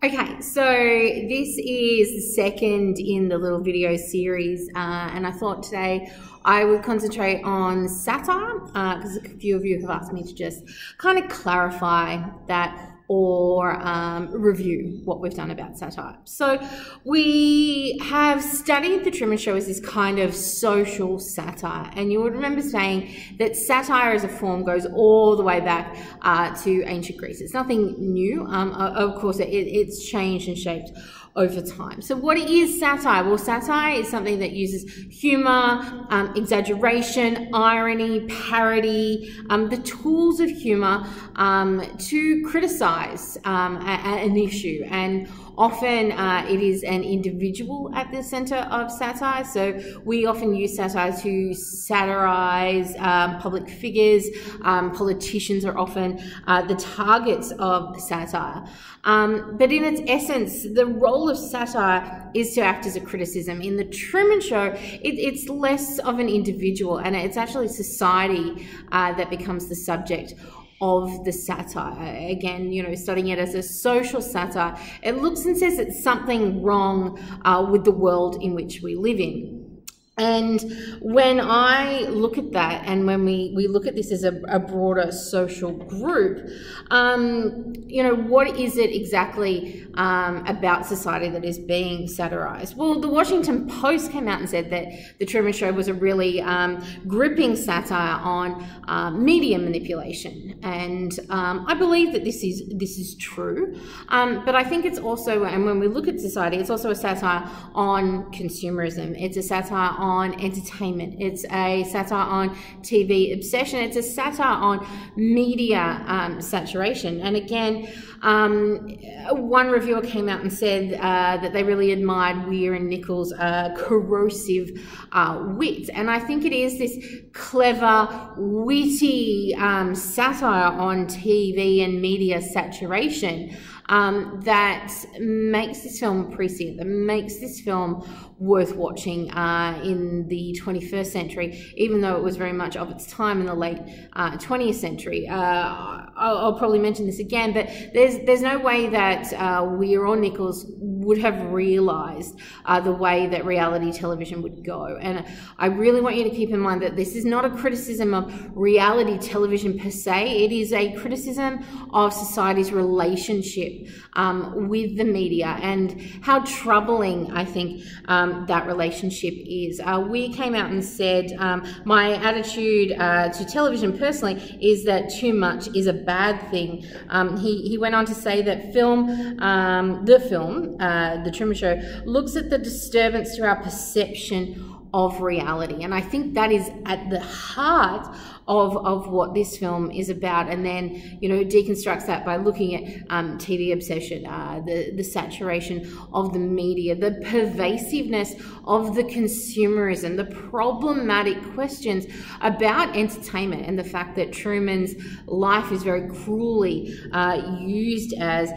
Okay, so this is the second in the little video series, and I thought today I would concentrate on satire because a few of you have asked me to just kind of clarify that or review what we've done about satire. So we have studied the Truman Show as this kind of social satire, and you would remember saying that satire as a form goes all the way back to ancient Greece. It's nothing new. Of course, it's changed and shaped over time. So what is satire? Well, satire is something that uses humor, exaggeration, irony, parody, the tools of humor to criticize an issue. And often it is an individual at the center of satire. So we often use satire to satirize public figures. Politicians are often the targets of satire. But in its essence, the role of satire is to act as a criticism. In the Truman Show, it's less of an individual, and it's actually society that becomes the subject of the satire. Again, you know, studying it as a social satire, it looks and says that something wrong with the world in which we live in. And when I look at that, and when we look at this as a broader social group, you know, what is it exactly about society that is being satirized? Well, the Washington Post came out and said that the Truman Show was a really gripping satire on media manipulation, and I believe that this is true. But I think it's also, and when we look at society, it's also a satire on consumerism. It's a satire on entertainment. It's a satire on TV obsession. It's a satire on media saturation. And again, one reviewer came out and said that they really admired Weir and Nichols' corrosive wit. And I think it is this clever, witty satire on TV and media saturation that makes this film prescient, that makes this film worth watching in the 21st century, even though it was very much of its time in the late 20th century. I'll probably mention this again, but there's no way that Weir or Nichols would have realized the way that reality television would go. And I really want you to keep in mind that this is not a criticism of reality television per se. It is a criticism of society's relationship with the media and how troubling I think that relationship is. We came out and said, my attitude to television personally is that too much is a bad thing. He went on to say that the Truman Show, looks at the disturbance to our perception of reality. And I think that is at the heart of what this film is about, and then, you know, deconstructs that by looking at TV obsession, the saturation of the media, the pervasiveness of the consumerism, the problematic questions about entertainment, and the fact that Truman's life is very cruelly used as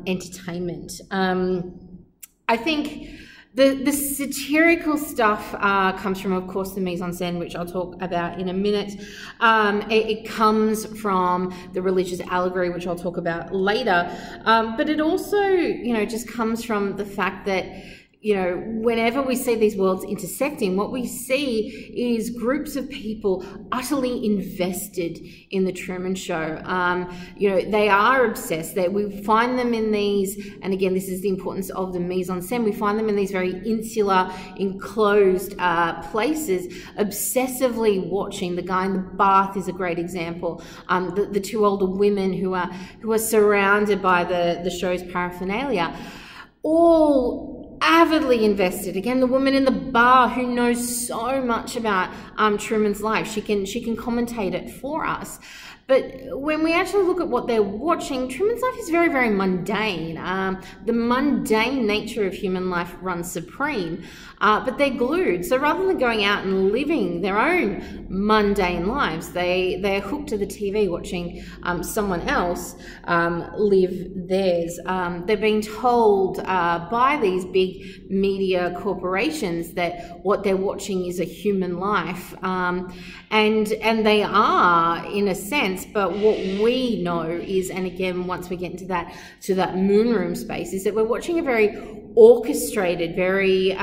entertainment. I think the satirical stuff comes from, of course, the mise-en-scène, which I'll talk about in a minute. It comes from the religious allegory, which I'll talk about later. But it also, you know, just comes from the fact that, you know, whenever we see these worlds intersecting, what we see is groups of people utterly invested in the Truman Show. You know, they are obsessed. We find them in these, and again, this is the importance of the mise-en-scène, we find them in these very insular, enclosed places, obsessively watching. The guy in the bath is a great example. The two older women who are surrounded by the show's paraphernalia, all avidly invested. Again, the woman in the bar who knows so much about Truman's life, she can commentate it for us. But when we actually look at what they're watching, Truman's life is very, very mundane. The mundane nature of human life runs supreme, but they're glued. So rather than going out and living their own mundane lives, they're hooked to the TV watching someone else live theirs. They're being told by these big media corporations that what they're watching is a human life, and they are, in a sense, sense, but what we know is, and again, once we get into that moon room space, is that we're watching a very orchestrated, very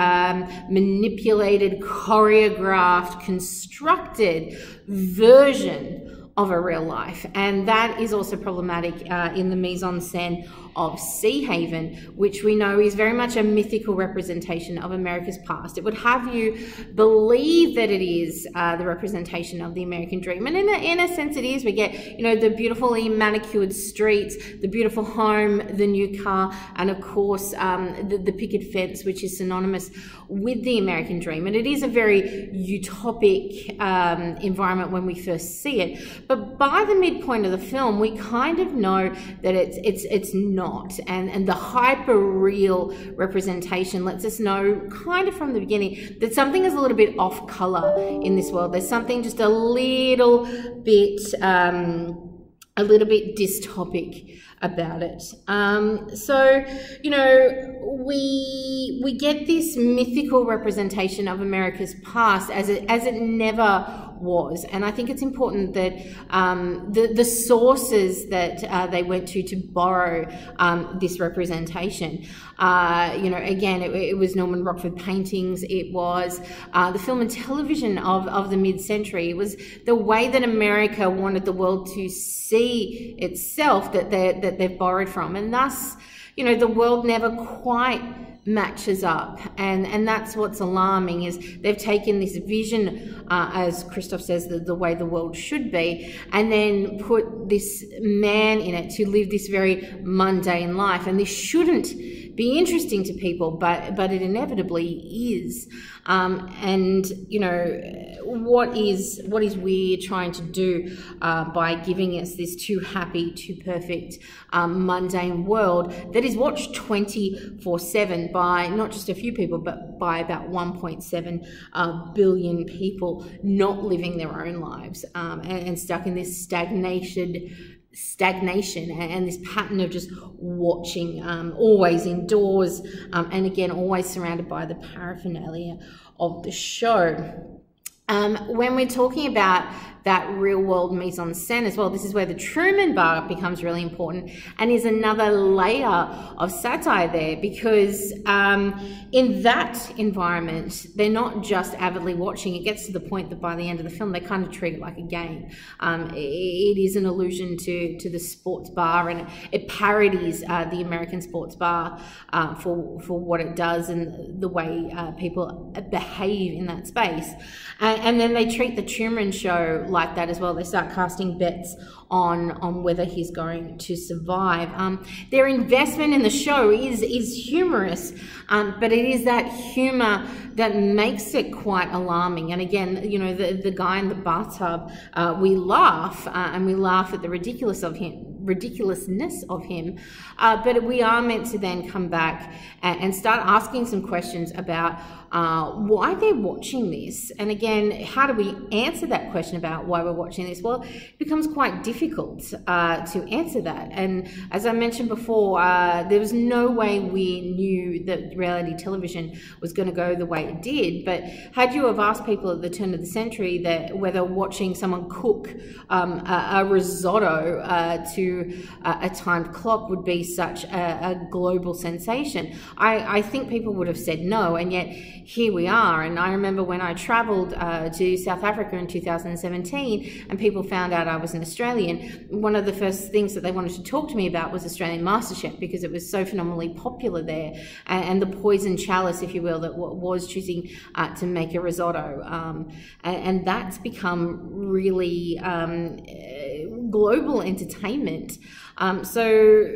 manipulated, choreographed, constructed version of a real life. And that is also problematic in the mise-en-scène of Sea Haven, which we know is very much a mythical representation of America's past. It would have you believe that it is the representation of the American dream, and in a sense it is. We get, you know, the beautifully manicured streets, the beautiful home, the new car, and of course the picket fence, which is synonymous with the American dream. And it is a very utopic environment when we first see it, but by the midpoint of the film we kind of know that it's not. And the hyper real representation lets us know kind of from the beginning that something is a little bit off color in this world. There's something just a little bit dystopic about it. So, you know, we get this mythical representation of America's past as it never was. And I think it's important that the sources that they went to borrow this representation, you know, again, it was Norman Rockford paintings, it was the film and television of the mid-century, it was the way that America wanted the world to see itself that they've borrowed from, and thus, you know, the world never quite matches up, and that's what's alarming, is they've taken this vision, as Christoph says, the way the world should be, and then put this man in it to live this very mundane life. And this shouldn't be interesting to people, but it inevitably is. And you know, what is we trying to do by giving us this too happy, too perfect, mundane world that is watched 24/7 by not just a few people, but by about 1.7 billion people not living their own lives, and stuck in this stagnation and this pattern of just watching, always indoors, and again always surrounded by the paraphernalia of the show. When we're talking about that real world mise-en-scène as well, this is where the Truman Bar becomes really important and is another layer of satire there, because in that environment they're not just avidly watching. It gets to the point that by the end of the film they kind of treat it like a game. It is an allusion to the sports bar, and it parodies the American sports bar for what it does and the way people behave in that space. And then they treat the Truman Show like that as well. They start casting bets on whether he's going to survive. Their investment in the show is humorous, but it is that humor that makes it quite alarming. And again, you know, the guy in the bathtub, we laugh, and we laugh at the ridiculousness of him, but we are meant to then come back and start asking some questions about why they're watching this. And again, how do we answer that question about why we're watching this? Well, it becomes quite difficult to answer that. And as I mentioned before, there was no way we knew that reality television was going to go the way it did. But had you have asked people at the turn of the century that whether watching someone cook a risotto to a timed clock would be such a global sensation, I think people would have said no. And yet here we are. And I remember when I traveled to South Africa in 2017 and people found out I was an Australian, one of the first things that they wanted to talk to me about was Australian MasterChef, because it was so phenomenally popular there, and the poison chalice, if you will, that was choosing to make a risotto, and that's become really global entertainment. So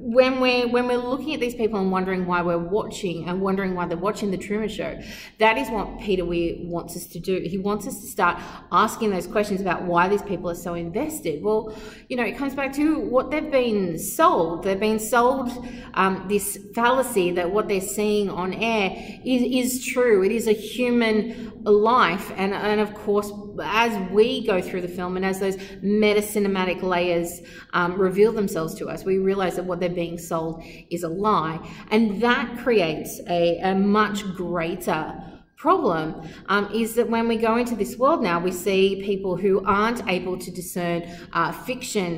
when we're looking at these people and wondering why we're watching, and wondering why they're watching the Truman Show, that is what Peter Weir wants us to do. He wants us to start asking those questions about why these people are so invested. Well, you know, it comes back to what they've been sold. They've been sold this fallacy that what they're seeing on air is true. It is a human life, and of course, as we go through the film and as those meta-cinematic layers reveal themselves to us, we realize that what they're being sold is a lie, and that creates a much greater problem is that when we go into this world now, we see people who aren't able to discern fiction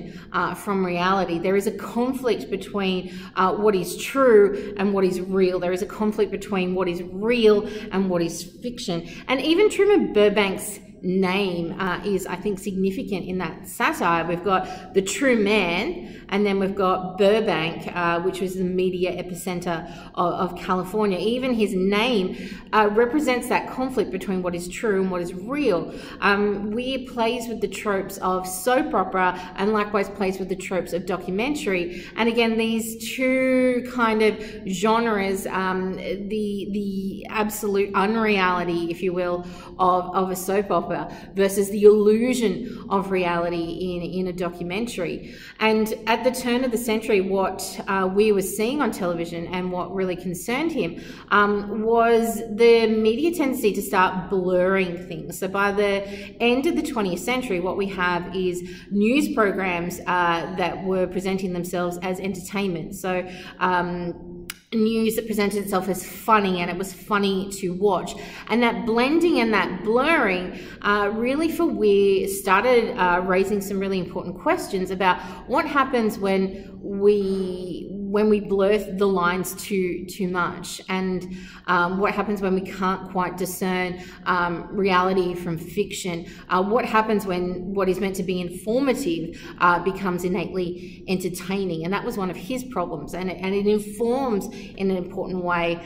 from reality. There is a conflict between what is true and what is real. There is a conflict between what is real and what is fiction. And even Truman Burbank's name is, I think, significant in that satire. We've got the true man, and then we've got Burbank, which was the media epicenter of California. Even his name represents that conflict between what is true and what is real. Weir plays with the tropes of soap opera and likewise plays with the tropes of documentary. And again, these two kind of genres, the absolute unreality, if you will, of a soap opera versus the illusion of reality in a documentary. And at the turn of the century, what Weir was seeing on television and what really concerned him was the media tendency to start blurring things. So by the end of the 20th century, what we have is news programs that were presenting themselves as entertainment. So news that presented itself as funny, and it was funny to watch. And that blending and that blurring really for Weir started raising some really important questions about what happens when we blur the lines too much, and what happens when we can't quite discern reality from fiction. What happens when what is meant to be informative becomes innately entertaining. And that was one of his problems, and it informs in an important way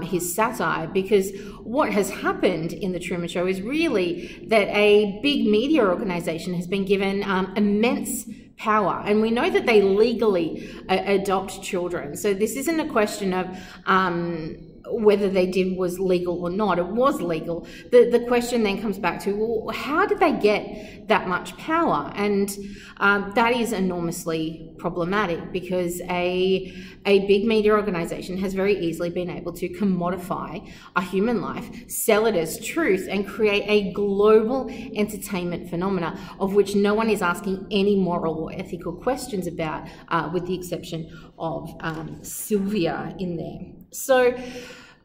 his satire, because what has happened in the Truman Show is really that a big media organization has been given immense power, and we know that they legally adopt children. So this isn't a question of whether they did was legal or not. It was legal. The question then comes back to, well, how did they get that much power? And that is enormously problematic, because a big media organization has very easily been able to commodify a human life, sell it as truth, and create a global entertainment phenomena of which no one is asking any moral or ethical questions about, with the exception of Sylvia in there. So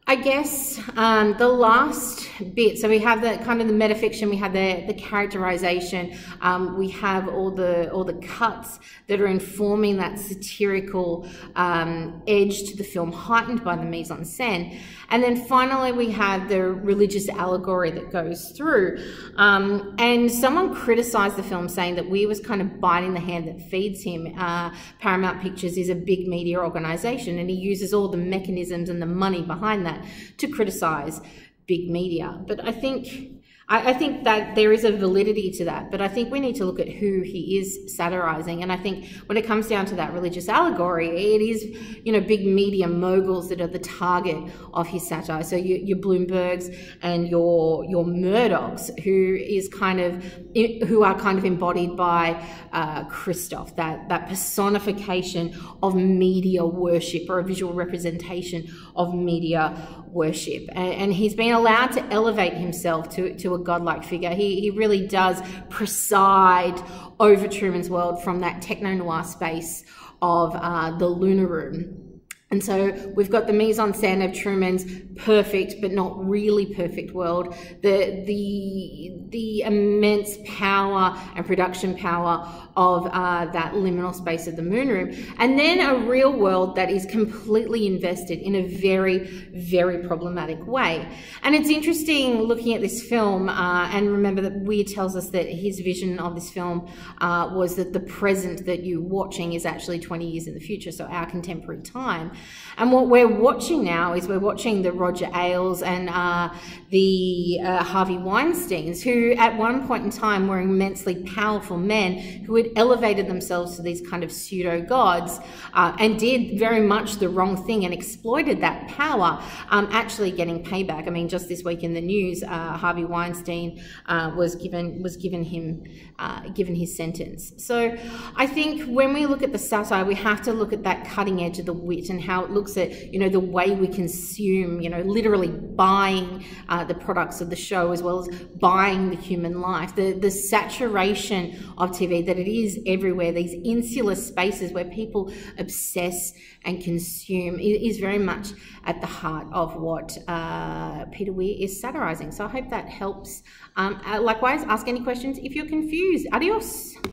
I guess the last bit, so we have the kind of the metafiction, we have the characterization, we have all the cuts that are informing that satirical edge to the film, heightened by the mise-en-scène. And then finally we have the religious allegory that goes through. And someone criticized the film, saying that Weir was kind of biting the hand that feeds him. Paramount Pictures is a big media organization, and he uses all the mechanisms and the money behind that to criticize big media. But I think that there is a validity to that, but I think we need to look at who he is satirizing. And I think when it comes down to that religious allegory, it is, big media moguls that are the target of his satire. So your Bloombergs and your Murdochs, who are kind of embodied by Christoph, that personification of media worship, or a visual representation of media worship. And he's been allowed to elevate himself to a godlike figure. He really does preside over Truman's World from that techno-noir space of the Lunar Room. And so we've got the mise-en-scène of Truman's perfect but not really perfect world, the immense power and production power of that liminal space of the moon room, and then a real world that is completely invested in a very, very problematic way. And it's interesting looking at this film, and remember that Weir tells us that his vision of this film was that the present that you're watching is actually 20 years in the future, so our contemporary time. And what we're watching now is we're watching the Roger Ailes and the Harvey Weinsteins, who at one point in time were immensely powerful men who had elevated themselves to these kind of pseudo-gods and did very much the wrong thing and exploited that power, actually getting payback. I mean, just this week in the news, Harvey Weinstein was given his sentence. So I think when we look at the satire, we have to look at that cutting edge of the wit and how how it looks at, you know, the way we consume, you know, literally buying the products of the show as well as buying the human life, the saturation of TV, that it is everywhere, these insular spaces where people obsess and consume, is very much at the heart of what Peter Weir is satirizing. So I hope that helps. Likewise, ask any questions if you're confused. Adios.